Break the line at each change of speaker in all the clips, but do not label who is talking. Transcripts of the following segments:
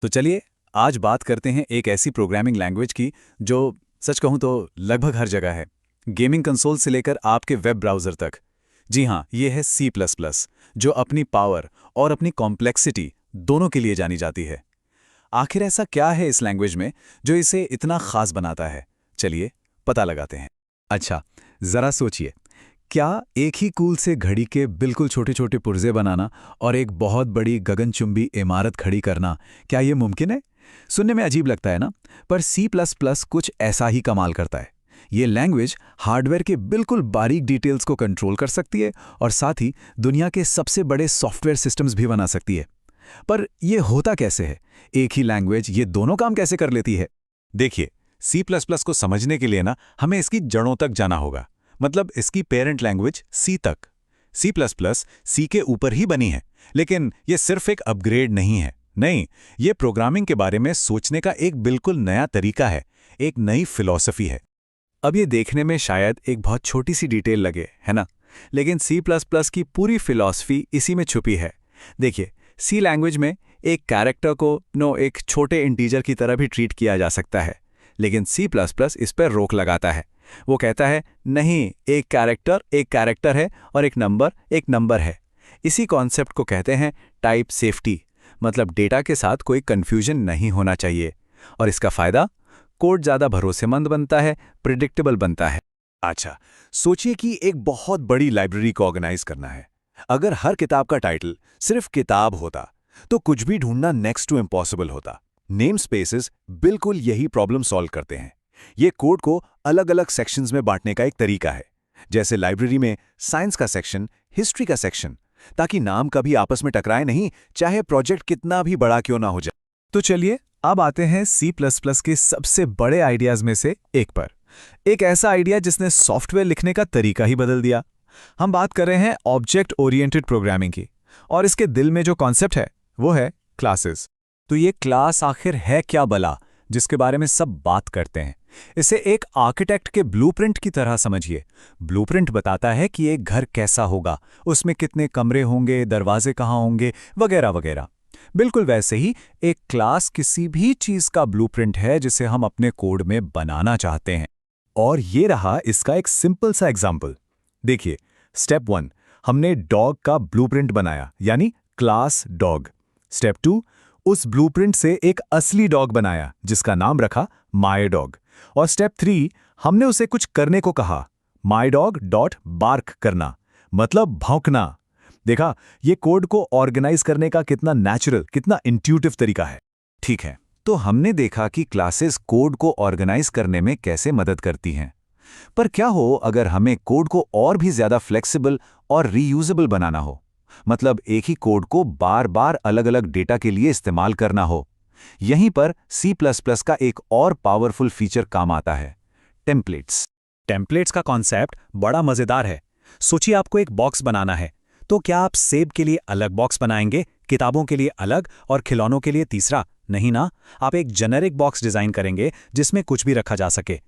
तो चलिए आज बात करते हैं एक ऐसी प्रोग्रामिंग लैंग्वेज की जो सच कहूं तो लगभग हर जगह है। गेमिंग कंसोल से लेकर आपके वेब ब्राउज़र तक। जी हाँ, ये है सी प्लस प्लस, जो अपनी पावर और अपनी कॉम्प्लेक्सिटी दोनों के लिए जानी जाती है। आखिर ऐसा क्या है इस लैंग्वेज में जो इसे इतना खास बनाता है? चलिए पता लगाते हैं। अच्छा, ज़रा सोचिए, क्या एक ही कूल से घड़ी के बिल्कुल छोटे-छोटे पुर्जे बनाना और एक बहुत बड़ी गगनचुंबी इमारत खड़ी करना, क्या ये मुमकिन है? सुनने में अजीब लगता है ना? पर सी प्लस प्लस कुछ ऐसा ही कमाल करता है। ये लैंग्वेज हार्डवेयर के बिल्कुल बारीक डिटेल्स को कंट्रोल कर सकती है और साथ ही दुनिया के सबसे बड़े सॉफ्टवेयर सिस्टम्स भी बना सकती है। पर ये होता कैसे है? एक ही लैंग्वेज ये दोनों काम कैसे कर लेती है? देखिए, सी प्लस प्लस को समझने के लिए ना हमें इसकी जड़ों तक जाना होगा। मतलब इसकी पेरेंट लैंग्वेज सी तक। सी प्लस प्लस सी के ऊपर ही बनी है, लेकिन ये सिर्फ एक अपग्रेड नहीं है। नहीं, ये प्रोग्रामिंग के बारे में सोचने का एक बिल्कुल नया तरीका है, एक नई फिलॉसफी है। अब ये देखने में शायद एक बहुत छोटी सी डिटेल लगे, है ना? लेकिन सी प्लस प्लस की पूरी फिलॉसफी इसी में छुपी है। देखिए, सी लैंग्वेज में एक कैरेक्टर को एक छोटे इंटीजर की तरह भी ट्रीट किया जा सकता है, लेकिन सी प्लस प्लस इस पर रोक लगाता है। वो कहता है नहीं, एक कैरेक्टर है और एक नंबर है। इसी कॉन्सेप्ट को कहते हैं टाइप सेफ्टी, मतलब डेटा के साथ कोई कंफ्यूजन नहीं होना चाहिए। और इसका फायदा, कोड ज़्यादा भरोसेमंद बनता है, प्रिडिक्टेबल बनता है। अच्छा, सोचिए कि एक बहुत बड़ी लाइब्रेरी को ऑर्गेनाइज करना है। अगर हर किताब का टाइटल सिर्फ किताब होता तो कुछ भी ढूंढना नेक्स्ट टू इम्पॉसिबल होता। नेम स्पेसेस बिल्कुल यही प्रॉब्लम सॉल्व करते हैं। ये कोड को अलग अलग सेक्शंस में बांटने का एक तरीका है। जैसे लाइब्रेरी में साइंस का सेक्शन, हिस्ट्री का सेक्शन, ताकि नाम कभी आपस में टकराए नहीं, चाहे प्रोजेक्ट कितना भी बड़ा क्यों ना हो जाए। तो चलिए अब आते हैं सी प्लस प्लस के सबसे बड़े आइडियाज में से एक पर। एक ऐसा आइडिया जिसने सॉफ्टवेयर लिखने का तरीका ही बदल दिया। हम बात कर रहे हैं ऑब्जेक्ट ओरिएंटेड प्रोग्रामिंग की, और इसके दिल में जो कॉन्सेप्ट है वो है क्लासेस। तो ये क्लास आखिर है क्या भला, जिसके बारे में सब बात करते हैं? इसे एक आर्किटेक्ट के ब्लूप्रिंट की तरह समझिए। ब्लूप्रिंट बताता है कि एक घर कैसा होगा, उसमें कितने कमरे होंगे, दरवाजे कहाँ होंगे, वगैरह वगैरह। बिल्कुल वैसे ही एक क्लास किसी भी चीज का ब्लूप्रिंट है जिसे हम अपने कोड में बनाना चाहते हैं। और ये रहा इसका एक सिंपल सा एग्जाम्पल। देखिए, स्टेप 1, हमने डॉग का ब्लूप्रिंट बनाया, यानी क्लास डॉग। स्टेप 2, उस ब्लूप्रिंट से एक असली डॉग बनाया जिसका नाम रखा माय डॉग। और स्टेप 3, हमने उसे कुछ करने को कहा, माय डॉग डॉट बार्क करना, मतलब भौंकना। देखा, ये कोड को ऑर्गेनाइज करने का कितना नेचुरल, कितना इंट्यूटिव तरीका है। ठीक है, तो हमने देखा कि क्लासेस कोड को ऑर्गेनाइज करने में कैसे मदद करती हैं। पर क्या हो अगर हमें कोड को और भी ज्यादा फ्लेक्सिबल और रीयूजेबल बनाना हो? मतलब एक ही कोड को बार बार अलग अलग डेटा के लिए इस्तेमाल करना हो। यहीं पर सी प्लस प्लस का एक और पावरफुल फीचर काम आता है, टेम्पलेट्स। टेम्पलेट्स का कॉन्सेप्ट बड़ा मजेदार है। सोचिए आपको एक बॉक्स बनाना है, तो क्या आप सेब के लिए अलग बॉक्स बनाएंगे, किताबों के लिए अलग और खिलौनों के लिए तीसरा? नहीं ना, आप एक जेनेरिक बॉक्स डिजाइन करेंगे जिसमें कुछ भी रखा जा सके।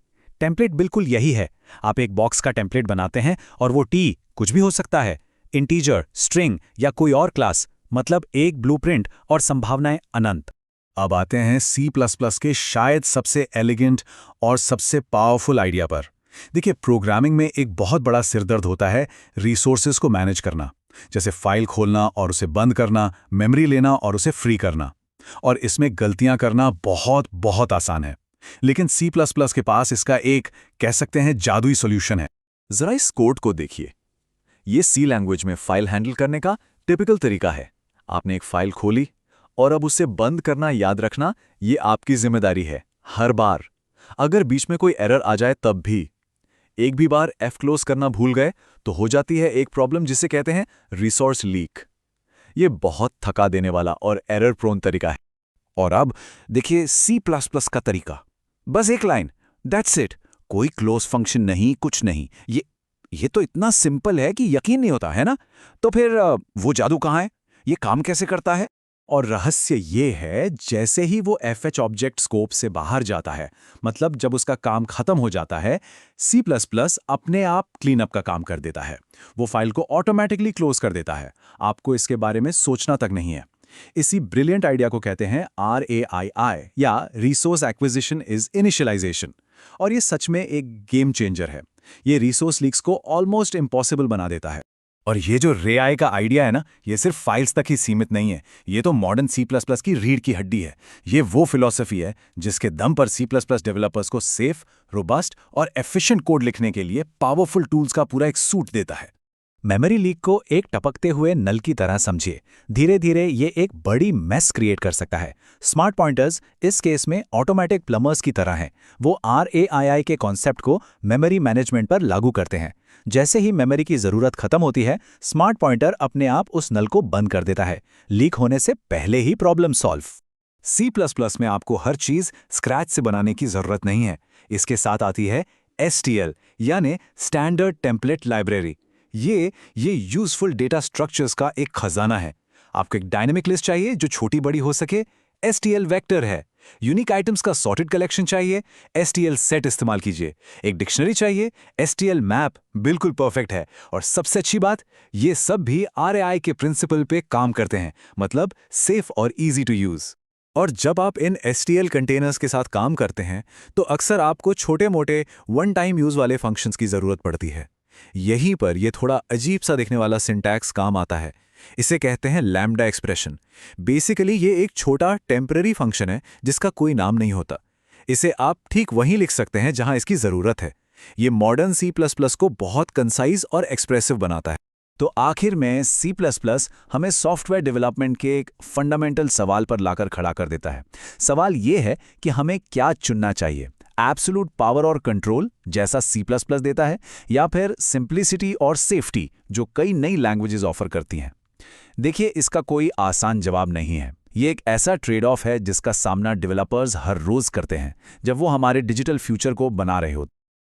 टेम्पलेट बिल्कुल यही है। आप एक बॉक्स का टेम्पलेट बनाते हैं और वो टी कुछ भी हो सकता है, इंटीजर, स्ट्रिंग या कोई और क्लास, मतलब एक ब्लूप्रिंट और संभावनाएं अनंत। अब आते हैं सी प्लस प्लस के शायद सबसे एलिगेंट और सबसे पावरफुल आइडिया पर। देखिए, प्रोग्रामिंग में एक बहुत बड़ा सिरदर्द होता है रिसोर्सेज को मैनेज करना, जैसे फाइल खोलना और उसे बंद करना, मेमोरी लेना और उसे फ्री करना। और इसमें गलतियां करना बहुत बहुत आसान है। लेकिन सी प्लस प्लस के पास इसका एक, कह सकते हैं, जादुई सॉल्यूशन है। जरा इस कोड को देखिए। ये सी लैंग्वेज में फाइल हैंडल करने का टिपिकल तरीका है। आपने एक फाइल खोली और अब उसे बंद करना, याद रखना, ये आपकी जिम्मेदारी है हर बार। अगर बीच में कोई एरर आ जाए तब भी। एक भी बार एफ क्लोज करना भूल गए तो हो जाती है एक प्रॉब्लम जिसे कहते हैं रिसोर्स लीक। ये बहुत थका देने वाला और एरर प्रोन तरीका है। और अब देखिए सी प्लस प्लस का तरीका। बस एक लाइन, दैट्स इट। कोई क्लोज फंक्शन नहीं, कुछ नहीं। ये तो इतना सिंपल है कि यकीन नहीं होता, है ना? तो फिर वो जादू कहाँ है? ये काम कैसे करता है? और रहस्य ये है, जैसे ही वो fh ऑब्जेक्ट स्कोप से बाहर जाता है, मतलब जब उसका काम खत्म हो जाता है, सी प्लस प्लस अपने आप क्लीन अप का काम कर देता है। वो फाइल को ऑटोमेटिकली क्लोज कर देता है। आपको इसके बारे में सोचना तक नहीं है। इसी ब्रिलियंट आइडिया को कहते हैं RAII या रिसोर्स एक्विजिशन इज इनिशियलाइजेशन। और ये सच में एक गेम चेंजर है। ये रिसोर्स लीक्स को ऑलमोस्ट इम्पॉसिबल बना देता है। और ये जो रेआई का आइडिया है ना, ये सिर्फ फाइल्स तक ही सीमित नहीं है। ये तो मॉडर्न C++ की रीढ़ की हड्डी है। ये वो फिलॉसफी है जिसके दम पर C++ डेवलपर्स को सेफ, रोबस्ट और एफिशिएंट कोड लिखने के लिए पावरफुल टूल्स का पूरा एक सूट देता है। मेमोरी लीक को एक टपकते हुए नल की तरह समझिए। धीरे धीरे ये एक बड़ी मेस क्रिएट कर सकता है। स्मार्ट पॉइंटर्स इस केस में ऑटोमेटिक प्लम्बर्स की तरह हैं। वो RAII के कॉन्सेप्ट को मेमोरी मैनेजमेंट पर लागू करते हैं। जैसे ही मेमोरी की ज़रूरत खत्म होती है, स्मार्ट पॉइंटर अपने आप उस नल को बंद कर देता है, लीक होने से पहले ही प्रॉब्लम सॉल्व। C++ में आपको हर चीज़ स्क्रैच से बनाने की ज़रूरत नहीं है। इसके साथ आती है STL यानी स्टैंडर्ड टेम्पलेट लाइब्रेरी। ये यूजफुल डेटा स्ट्रक्चर्स का एक खजाना है। आपको एक डायनेमिक लिस्ट चाहिए जो छोटी बड़ी हो सके, STL वेक्टर है। यूनिक आइटम्स का सॉर्टेड कलेक्शन चाहिए, STL सेट इस्तेमाल कीजिए। एक डिक्शनरी चाहिए, STL मैप बिल्कुल परफेक्ट है। और सबसे अच्छी बात, ये सब भी RAI के प्रिंसिपल पे काम करते हैं, मतलब सेफ और इजी टू यूज। और जब आप इन STL कंटेनर्स के साथ काम करते हैं तो अक्सर आपको छोटे मोटे वन टाइम यूज वाले फंक्शंस की ज़रूरत पड़ती है। यहीं पर यह थोड़ा अजीब सा दिखने वाला सिंटैक्स काम आता है। इसे कहते हैं लैम्ब्डा एक्सप्रेशन। बेसिकली ये एक छोटा टेम्पररी फंक्शन है जिसका कोई नाम नहीं होता। इसे आप ठीक वहीं लिख सकते हैं जहां इसकी ज़रूरत है। ये मॉडर्न C++ को बहुत कंसाइज और एक्सप्रेसिव बनाता है। तो आखिर में C++ हमें सॉफ्टवेयर डेवलपमेंट के एक फंडामेंटल सवाल पर लाकर खड़ा कर देता है। सवाल ये है कि हमें क्या चुनना चाहिए, एब्सोल्यूट पावर और कंट्रोल जैसा C++ देता है, या फिर सिंप्लिसिटी और सेफ्टी जो कई नई लैंग्वेजेस ऑफर करती हैं। देखिए, इसका कोई आसान जवाब नहीं है। ये एक ऐसा ट्रेड ऑफ है जिसका सामना डेवलपर्स हर रोज करते हैं जब वो हमारे डिजिटल फ्यूचर को बना रहे होते हैं।